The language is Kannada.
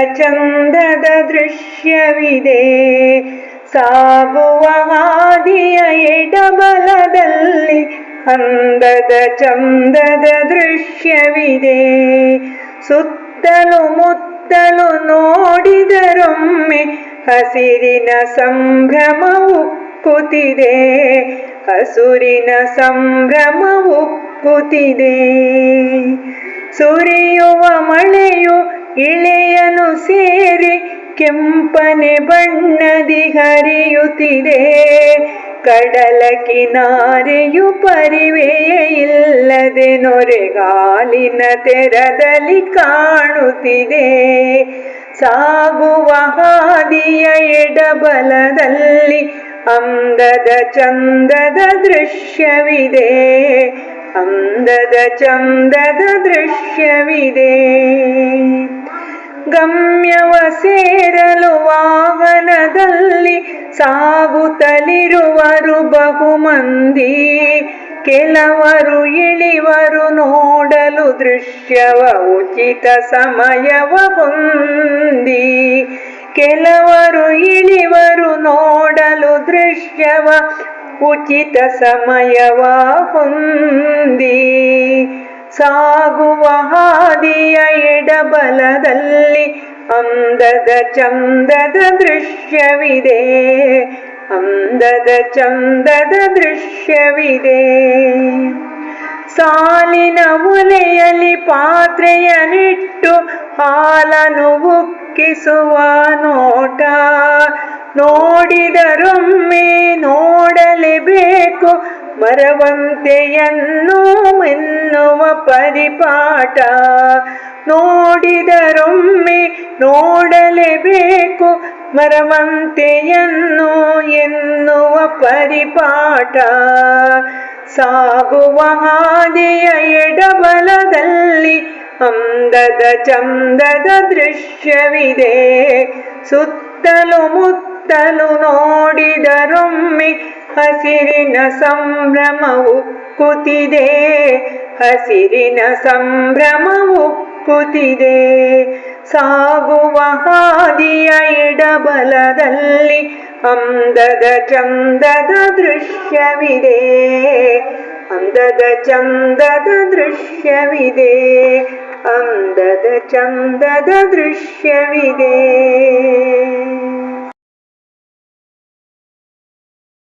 ಚಂದದ ದೃಶ್ಯವಿದೆ. ಸಾಗುವ ಹಾದಿಯ ಎಡಬಲದಲ್ಲಿ ಅಂದದ ಚಂದದ ದೃಶ್ಯವಿದೆ. ಸುತ್ತಲೂ ಮುತ್ತಲು ನೋಡಿದರೊಮ್ಮೆ ಹಸಿರಿನ ಸಂಭ್ರಮ ಉಕ್ಕುತ್ತಿದೆ. ಹಸುರಿನ ಸಂಭ್ರಮ ಉಕ್ಕುತ್ತಿದೆ. ಸುರಿಯುವ ಮಳೆಯು ಇಳೆಯನು ಸೇರಿ ಕೆಂಪನೆ ಬಣ್ಣದಿ ಹರಿಯುತ್ತಿದೆ. ಕಡಲ ಕಿನಾರೆಯು ಪರಿವೆಯ ಇಲ್ಲದೆ ನೊರೆಗಾಲಿನ ತೆರದಲ್ಲಿ ಕಾಣುತ್ತಿದೆ. ಸಾಗುವ ಹಾದಿಯ ಎಡಬಲದಲ್ಲಿ ಅಂದದ ಚಂದದ ದೃಶ್ಯವಿದೆ. ಅಂದದ ಚಂದದ ದೃಶ್ಯವಿದೆ. ಗಮ್ಯವ ಸೇರಲು ವಾಹನದಲ್ಲಿ ಸಾಗುತ್ತಲಿರುವರು ಬಹುಮಂದಿ. ಕೆಲವರು ಇಳಿವರು ನೋಡಲು ದೃಶ್ಯವ ಉಚಿತ ಸಮಯವ ಹೊಂದಿ. ಕೆಲವರು ಇಳಿವರು ನೋಡಲು ದೃಶ್ಯವ ಉಚಿತ ಸಮಯವ ಹೊಂದಿ. ಸಾಗುವ ಹಾದಿಯ ಎಡಬಲದಲ್ಲಿ ಅಂದದ ಚಂದದ ದೃಶ್ಯವಿದೆ. ಅಂದದ ಚಂದದ ದೃಶ್ಯವಿದೆ. ಸಾಲಿನ ಒಲೆಯಲ್ಲಿ ಪಾತ್ರೆಯನ್ನಿಟ್ಟು ಹಾಲನ್ನು ಉಕ್ಕಿಸುವ ನೋಟ ನೋಡಿದರೊಮ್ಮೆ ನೋಡಲೇಬೇಕು. ಮರವಂತೆಯನ್ನು ಎನ್ನುವ ಪರಿಪಾಠ ನೋಡಿದರೊಮ್ಮೆ ನೋಡಲೇಬೇಕು. ಮರವಂತೆಯನ್ನು ಎನ್ನುವ ಪರಿಪಾಠ. ಸಾಗುವ ಹಾದಿಯ ಎಡಬಲದಲ್ಲಿ ಅಂದದ ಚಂದದ ದೃಶ್ಯವಿದೆ. ಸುತ್ತಲೂ ಮುತ್ತಲು ನೋಡಿದರೊಮ್ಮೆ ಹಸಿರಿನ ಸಂಭ್ರಮ ಉಕ್ಕುತ್ತಿದೆ. ಹಸಿರಿನ ಸಂಭ್ರಮ ಉಕ್ಕುತ್ತಿದೆ. ಸಾಗುವ ಹಾದಿಯ ಎಡಬಲದಲ್ಲಿ ಅಂದದ ಚಂದದ ದೃಶ್ಯವಿದೆ. ಅಂದದ ಚಂದದ ದೃಶ್ಯವಿದೆ. ಅಂದದ ಚಂದದ ದೃಶ್ಯವಿದೆ.